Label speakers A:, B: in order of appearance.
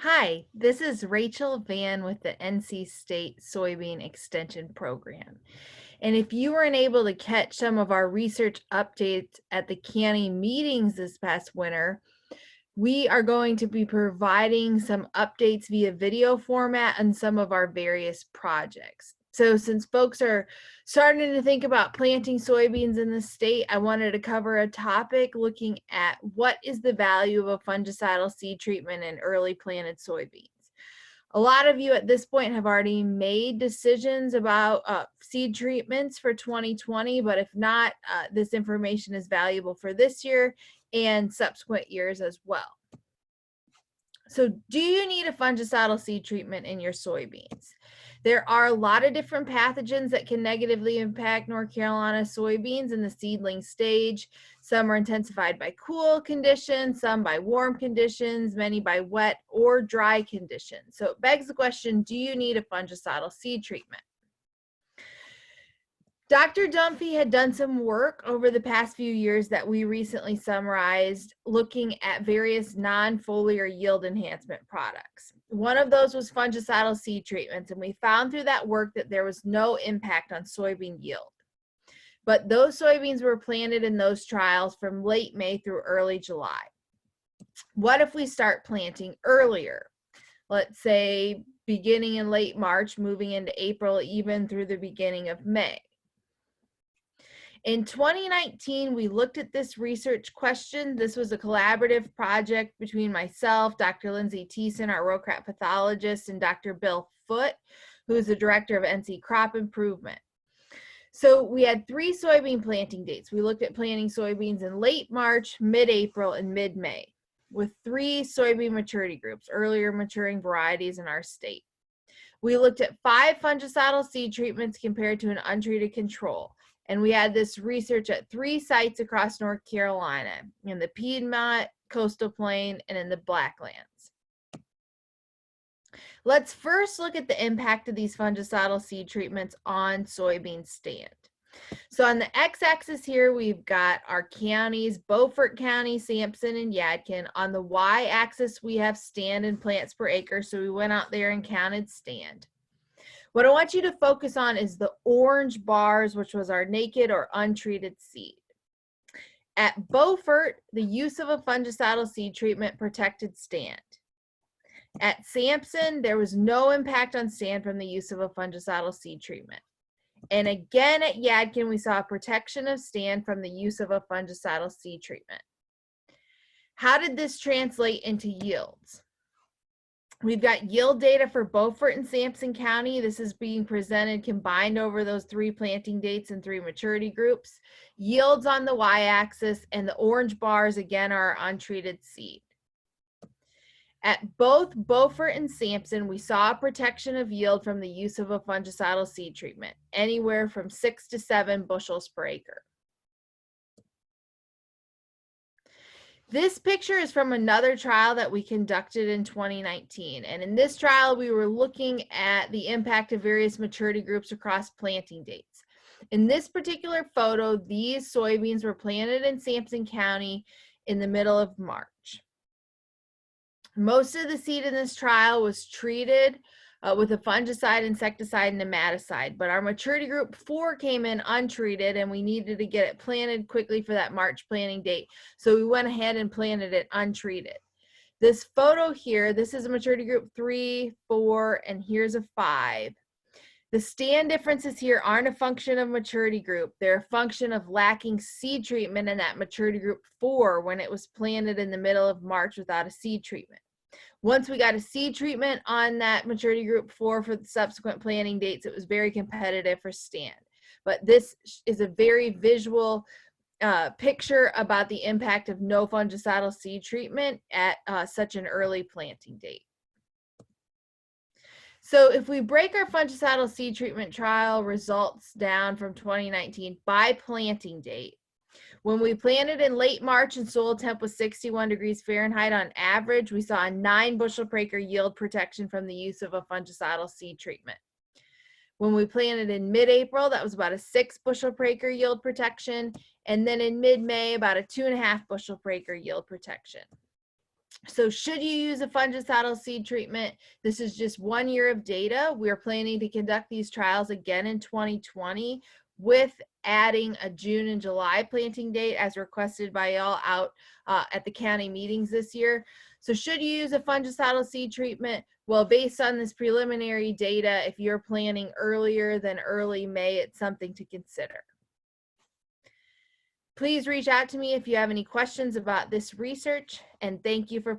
A: Hi, this is Rachel Vann with the NC State Soybean Extension Program. And if you weren't able to catch some of our research updates at the county meetings this past winter, we are going to be providing some updates via video format on some of our various projects. So since folks are starting to think about planting soybeans in the state, I wanted to cover a topic looking at what is the value of a fungicidal seed treatment in early planted soybeans. A lot of you at this point have already made decisions about seed treatments for 2020, but if not, this information is valuable for this year and subsequent years as well. So do you need a fungicidal seed treatment in your soybeans? There are a lot of different pathogens that can negatively impact North Carolina soybeans in the seedling stage. Some are intensified by cool conditions, some by warm conditions, many by wet or dry conditions. So it begs the question, do you need a fungicidal seed treatment? Dr. Dunphy had done some work over the past few years that we recently summarized looking at various non-foliar yield enhancement products. One of those was fungicidal seed treatments, and we found through that work that there was no impact on soybean yield. But those soybeans were planted in those trials from late May through early July. What if we start planting earlier? Let's say beginning in late March, moving into April, even through the beginning of May. In 2019, we looked at this research question. This was a collaborative project between myself, Dr. Lindsay Thiessen, our row crop pathologist, and Dr. Bill Foote, who is the director of NC Crop Improvement. So we had 3 soybean planting dates. We looked at planting soybeans in late March, mid-April, and mid-May, with 3 soybean maturity groups, earlier maturing varieties in our state. We looked at 5 fungicidal seed treatments compared to an untreated control. And we had this research at 3 sites across North Carolina, in the Piedmont, Coastal Plain, and in the Blacklands. Let's first look at the impact of these fungicidal seed treatments on soybean stand. So on the x-axis here, we've got our counties, Beaufort County, Sampson, and Yadkin. On the y-axis, we have stand and plants per acre, so we went out there and counted stand. What I want you to focus on is the orange bars, which was our naked or untreated seed. At Beaufort, the use of a fungicidal seed treatment protected stand. At Sampson, there was no impact on stand from the use of a fungicidal seed treatment. And again at Yadkin, we saw a protection of stand from the use of a fungicidal seed treatment. How did this translate into yields? We've got yield data for Beaufort and Sampson County. This is being presented combined over those 3 planting dates and 3 maturity groups. Yields on the y-axis, and the orange bars again are untreated seed. At both Beaufort and Sampson, we saw a protection of yield from the use of a fungicidal seed treatment, anywhere from 6 to 7 bushels per acre. This picture is from another trial that we conducted in 2019. And in this trial, we were looking at the impact of various maturity groups across planting dates. In this particular photo, these soybeans were planted in Sampson County in the middle of March. Most of the seed in this trial was treated with a fungicide, insecticide, and nematicide, but our maturity group 4 came in untreated, and we needed to get it planted quickly for that March planting date, so we went ahead and planted it untreated. This photo here, this is a maturity group 3, 4, and here's a 5. The stand differences here aren't a function of maturity group. They're a function of lacking seed treatment in that maturity group 4 when it was planted in the middle of March without a seed treatment. Once we got a seed treatment on that maturity group 4 for the subsequent planting dates, it was very competitive for stand. But this is a very visual picture about the impact of no fungicidal seed treatment at such an early planting date. So if we break our fungicidal seed treatment trial results down from 2019 by planting date, when we planted in late March and soil temp was 61 degrees Fahrenheit on average, we saw a 9 bushel per acre yield protection from the use of a fungicidal seed treatment. When we planted in mid-April, that was about a 6 bushel per acre yield protection. And then in mid-May, about a 2.5 bushel per acre yield protection. So should you use a fungicidal seed treatment? This is just 1 year of data. We're planning to conduct these trials again in 2020 with adding a June and July planting date as requested by y'all out at the county meetings this year. So should you use a fungicidal seed treatment? Well, based on this preliminary data, if you're planting earlier than early May, it's something to consider. Please reach out to me if you have any questions about this research, and thank you for